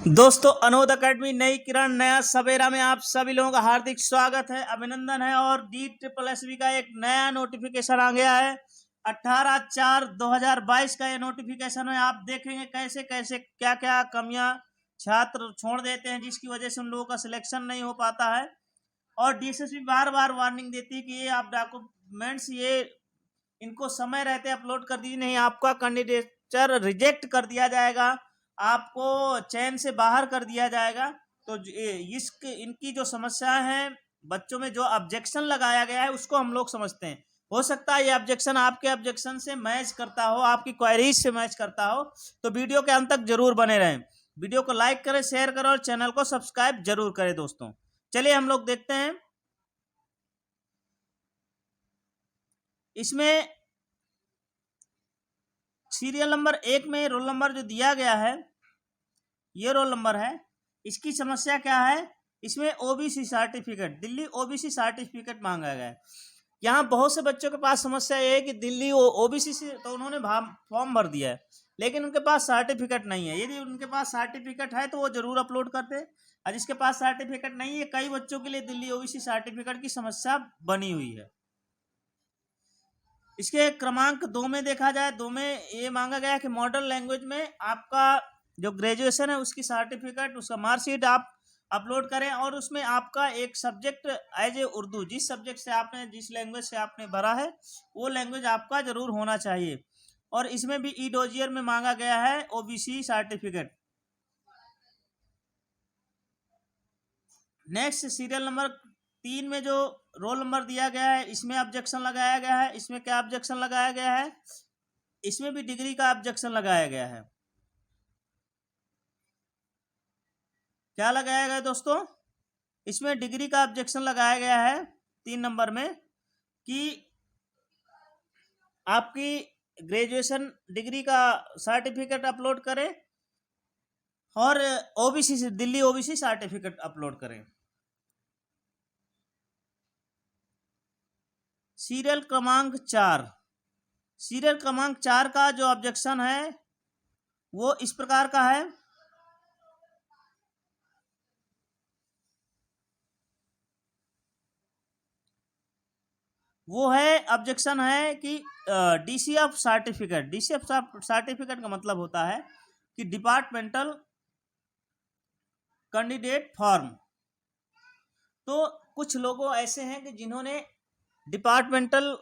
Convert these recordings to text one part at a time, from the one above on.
दोस्तों अनोद अकेडमी नई किरण नया सवेरा में आप सभी लोगों का हार्दिक स्वागत है, अभिनंदन है। और DSSB का एक नया नोटिफिकेशन आ गया है 18/4/2022 का। ये नोटिफिकेशन है, आप देखेंगे कैसे कैसे क्या क्या कमियां छात्र छोड़ देते हैं, जिसकी वजह से उन लोगों का सिलेक्शन नहीं हो पाता है। और DSSB बार बार वार्निंग देती है कि ये आप डॉक्यूमेंट्स इनको समय रहते अपलोड कर दीजिए, नहीं आपका कैंडिडेचर रिजेक्ट कर दिया जाएगा, आपको चयन से बाहर कर दिया जाएगा। तो इनकी जो समस्याएं हैं, बच्चों में जो ऑब्जेक्शन लगाया गया है उसको हम लोग समझते हैं। हो सकता है ये ऑब्जेक्शन आपके ऑब्जेक्शन से मैच करता हो, आपकी क्वेरीज से मैच करता हो, तो वीडियो के अंत तक जरूर बने रहें। वीडियो को लाइक करें, शेयर करें और चैनल को सब्सक्राइब जरूर करें। दोस्तों चलिए हम लोग देखते हैं। इसमें सीरियल नंबर 1 में रोल नंबर जो दिया गया है, ये रोल नंबर है। इसकी समस्या क्या है, इसमें OBC certificate, Delhi OBC certificate मांगा गया है। यहाँ बहुत से बच्चों के पास समस्या ये है कि दिल्ली ओबीसी से तो उन्होंने फॉर्म भर दिया है, लेकिन उनके पास सर्टिफिकेट नहीं है। यदि उनके पास सर्टिफिकेट है तो वो जरूर अपलोड करते, और जिसके पास सर्टिफिकेट नहीं है, कई बच्चों के लिए दिल्ली ओबीसी सर्टिफिकेट की समस्या बनी हुई है। इसके क्रमांक 2 में देखा जाए, 2 में ये मांगा गया है कि मॉडर्न लैंग्वेज में आपका जो ग्रेजुएशन है उसकी सर्टिफिकेट, उसका मार्कशीट आप अपलोड करें, और उसमें आपका एक सब्जेक्ट एज ए उर्दू, जिस सब्जेक्ट से आपने, जिस लैंग्वेज से आपने भरा है वो लैंग्वेज आपका जरूर होना चाहिए। और इसमें भी ई डोजियर में मांगा गया है OBC certificate. Next serial number 3 में जो रोल नंबर दिया गया है, इसमें ऑब्जेक्शन लगाया गया है। इसमें क्या ऑब्जेक्शन लगाया गया है, इसमें भी डिग्री का ऑब्जेक्शन लगाया गया है। क्या लगाया गया दोस्तों, इसमें डिग्री का ऑब्जेक्शन लगाया गया है 3 नंबर में, कि आपकी ग्रेजुएशन डिग्री का सर्टिफिकेट अपलोड करें और ओबीसी से दिल्ली ओबीसी सर्टिफिकेट अपलोड करें। सीरियल क्रमांक 4, सीरियल क्रमांक 4 का जो ऑब्जेक्शन है वो इस प्रकार का है। वो है, ऑब्जेक्शन है कि डीसीएफ सर्टिफिकेट, डीसीएफ सर्टिफिकेट का मतलब होता है कि डिपार्टमेंटल कैंडिडेट फॉर्म। तो कुछ लोगों ऐसे हैं कि जिन्होंने डिपार्टमेंटल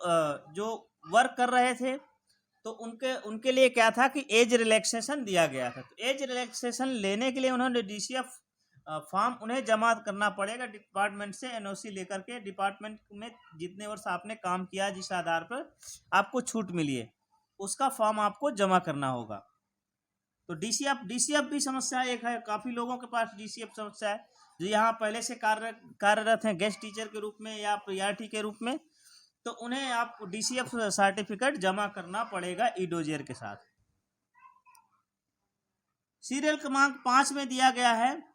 जो वर्क कर रहे थे, तो उनके लिए क्या था कि एज रिलैक्सेशन दिया गया था। तो एज रिलैक्सेशन लेने के लिए उन्होंने डीसीएफ फॉर्म उन्हें जमा करना पड़ेगा डिपार्टमेंट से, एनओसी लेकर के। डिपार्टमेंट में जितने वर्ष आपने काम किया, जिस आधार पर आपको छूट मिली है, उसका फॉर्म आपको जमा करना होगा। तो डीसीएफ भी समस्या एक है, काफ़ी लोगों के पास डीसीएफ समस्या है, जो यहाँ पहले से कार्यरत हैं गेस्ट टीचर के रूप में या पीआरटी के रूप में, तो उन्हें आप डीसीएफ सर्टिफिकेट जमा करना पड़ेगा ई डोजियर के साथ। सीरियल क्रमांक 5 में दिया गया है,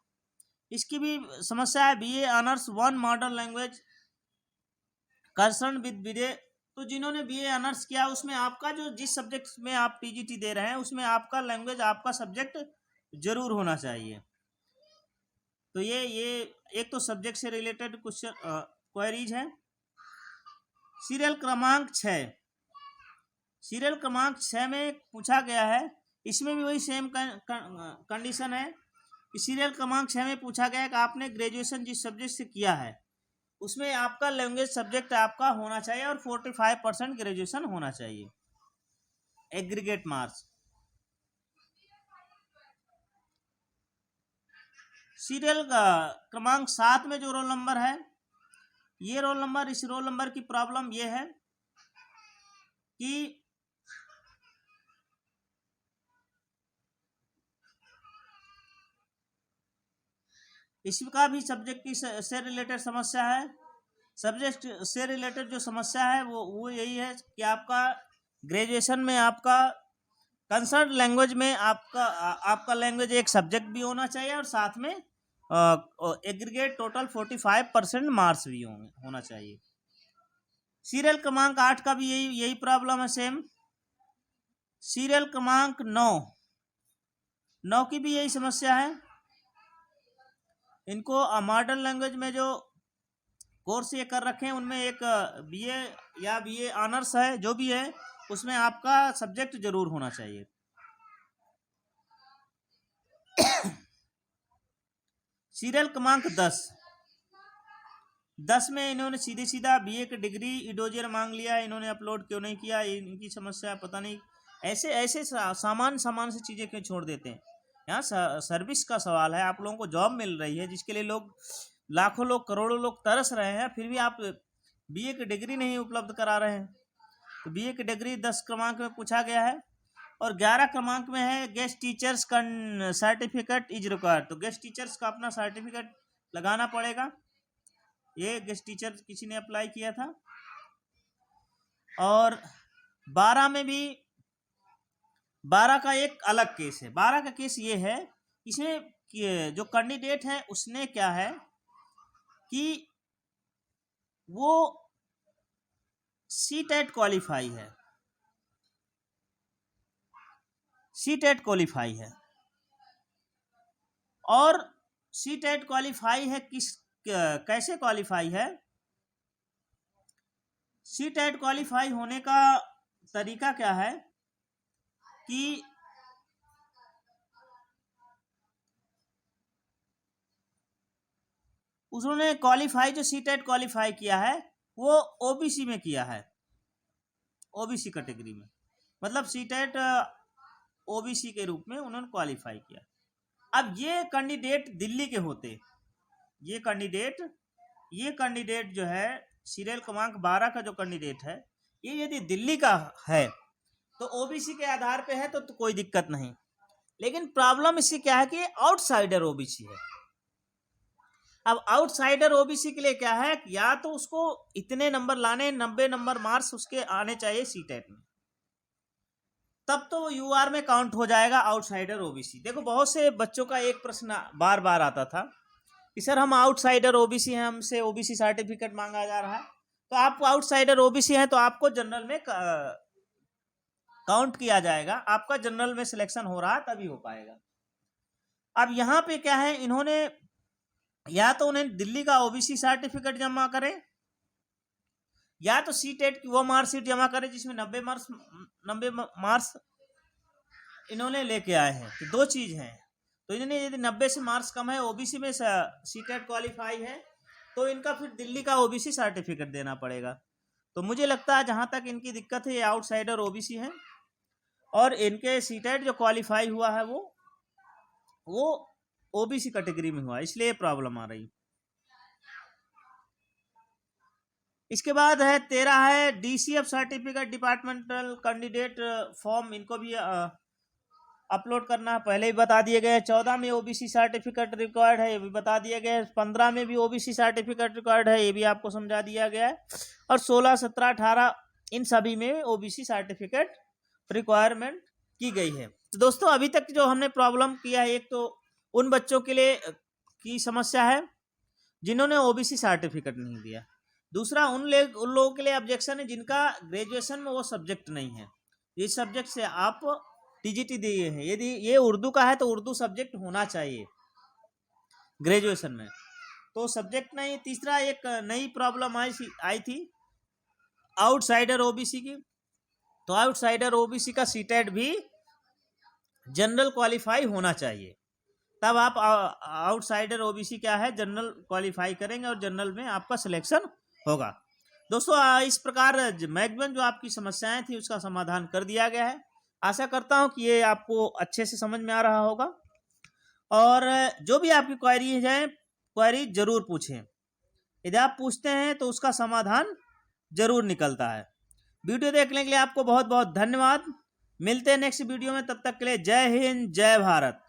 इसकी भी समस्या है, BA honours 1 modern language concern with BA. तो जिन्होंने बीए ऑनर्स किया, उसमें आपका जो जिस सब्जेक्ट में आप टीजीटी दे रहे हैं, उसमें आपका लैंग्वेज, आपका सब्जेक्ट जरूर होना चाहिए। तो ये एक तो सब्जेक्ट से रिलेटेड कुछ क्वेरीज है। सीरियल क्रमांक 6, सीरियल क्रमांक 6 में पूछा गया है, इसमें भी वही सेम कंडीशन है कि सीरियल क्रमांक 6 में पूछा गया है कि आपने ग्रेजुएशन जिस सब्जेक्ट से किया है उसमें आपका लैंग्वेज सब्जेक्ट आपका होना चाहिए और 45% ग्रेजुएशन होना चाहिए, एग्रीगेट मार्क्स। सीरियल क्रमांक 7 में जो रोल नंबर है, ये रोल नंबर, इस रोल नंबर की प्रॉब्लम ये है कि इसका भी सब्जेक्ट की से रिलेटेड समस्या है। सब्जेक्ट से रिलेटेड जो समस्या है वो यही है कि आपका ग्रेजुएशन में आपका कंसर्न लैंग्वेज में आपका लैंग्वेज एक सब्जेक्ट भी होना चाहिए, और साथ में एग्रीगेट टोटल 45% मार्क्स भी होना चाहिए। सीरियल क्रमांक 8 का भी यही प्रॉब्लम है, सेम। सीरियल क्रमांक 9 की भी यही समस्या है। इनको मॉडर्न लैंग्वेज में जो कोर्स ये कर रखे हैं उनमें एक बीए या बीए ऑनर्स है, जो भी है उसमें आपका सब्जेक्ट जरूर होना चाहिए। सीरियल क्रमांक 10 में इन्होंने सीधे सीधा बीए की डिग्री इडोजियर मांग लिया। इन्होंने अपलोड क्यों नहीं किया, इनकी समस्या पता नहीं। ऐसे ऐसे सामान से चीज़ें क्यों छोड़ देते हैं। यहाँ सर्विस का सवाल है, आप लोगों को जॉब मिल रही है जिसके लिए लोग लाखों लोग करोड़ों लोग तरस रहे हैं, फिर भी आप बीए की डिग्री नहीं उपलब्ध करा रहे हैं। तो बीए की डिग्री 10 क्रमांक में पूछा गया है। और 11 क्रमांक में है गेस्ट टीचर्स का सर्टिफिकेट इज रिक्वायर्ड। तो गेस्ट टीचर्स का अपना सर्टिफिकेट लगाना पड़ेगा। ये गेस्ट टीचर किसी ने अप्लाई किया था। और 12 में भी 12 का एक अलग केस है। 12 का केस ये है, इसमें जो कैंडिडेट है उसने क्या है कि वो सीटेट क्वालिफाई है, सीटेट क्वालिफाई है। और सीटेट क्वालिफाई है कैसे क्वालिफाई है? सीटेट क्वालिफाई होने का तरीका क्या है कि उन्होंने क्वालिफाई, जो सीटेट क्वालिफाई किया है वो ओबीसी में किया है, ओबीसी कैटेगरी में, मतलब सीटेट ओबीसी के रूप में उन्होंने क्वालिफाई किया। अब ये कैंडिडेट दिल्ली के होते, ये कैंडिडेट जो है सीरियल क्रमांक 12 का जो कैंडिडेट है, ये यदि दिल्ली का है तो ओबीसी के आधार पे है तो कोई दिक्कत नहीं। लेकिन प्रॉब्लम इससे क्या है कि आउटसाइडर ओबीसी है। अब आउटसाइडर ओबीसी के लिए क्या है, या तो उसको इतने नंबर लाने, 90 नंबर मार्क्स उसके आने चाहिए सीटेट में, तब तो यूआर में काउंट हो जाएगा आउटसाइडर ओबीसी। देखो बहुत से बच्चों का एक प्रश्न बार बार आता था कि सर हम आउटसाइडर ओबीसी हैं, हमसे ओबीसी सर्टिफिकेट मांगा जा रहा है। तो आप आउटसाइडर ओबीसी हैं तो आपको जनरल में काउंट किया जाएगा, आपका जनरल में सिलेक्शन हो रहा है तभी हो पाएगा। अब यहाँ पे क्या है, इन्होंने या तो उन्हें दिल्ली का ओबीसी सर्टिफिकेट जमा करें, या तो सीटेट की वो मार्कशीट जमा करें जिसमें 90 मार्क्स इन्होंने लेके आए हैं। तो दो चीज हैं। तो इन्होंने यदि 90 से मार्क्स कम है, ओबीसी में सीटेट क्वालिफाई है, तो इनका फिर दिल्ली का ओबीसी सर्टिफिकेट देना पड़ेगा। तो मुझे लगता है जहाँ तक इनकी दिक्कत है, ये आउटसाइडर ओबीसी है और इनके सीटेट जो क्वालिफाई हुआ है वो ओबीसी कैटेगरी में हुआ, इसलिए प्रॉब्लम आ रही। इसके बाद है 13 है DCF certificate departmental candidate form, इनको भी अपलोड करना है, पहले ही बता दिए गए। 14 में ओबीसी सर्टिफिकेट रिक्वायर्ड है, ये भी बता दिया गया है। 15 में भी ओबीसी सर्टिफिकेट रिक्वायर्ड है, ये भी आपको समझा दिया गया है। और 16, 17, 18 इन सभी में ओबीसी सर्टिफिकेट रिक्वायरमेंट की गई है। तो दोस्तों अभी तक जो हमने प्रॉब्लम किया है, एक तो उन बच्चों के लिए की समस्या है जिन्होंने ओबीसी सर्टिफिकेट नहीं दिया। दूसरा उन लोगों के लिए ऑब्जेक्शन है जिनका ग्रेजुएशन में वो सब्जेक्ट नहीं है। इस सब्जेक्ट से आप टीजीटी दिए हैं, यदि ये उर्दू का है तो उर्दू सब्जेक्ट होना चाहिए ग्रेजुएशन में, तो सब्जेक्ट नहीं। तीसरा एक नई प्रॉब्लम आई थी आउटसाइडर ओबीसी की। तो आउटसाइडर ओबीसी का सीटेट भी जनरल क्वालिफाई होना चाहिए, तब आप आउटसाइडर ओबीसी क्या है जनरल क्वालिफाई करेंगे और जनरल में आपका सिलेक्शन होगा। दोस्तों इस प्रकार मैक्सिमम जो आपकी समस्याएं थी उसका समाधान कर दिया गया है। आशा करता हूं कि ये आपको अच्छे से समझ में आ रहा होगा। और जो भी आपकी क्वेरीज है, क्वेरी जरूर पूछें। यदि आप पूछते हैं तो उसका समाधान जरूर निकलता है। वीडियो देखने के लिए आपको बहुत बहुत धन्यवाद। मिलते हैं नेक्स्ट वीडियो में, तब तक के लिए जय हिंद, जय भारत।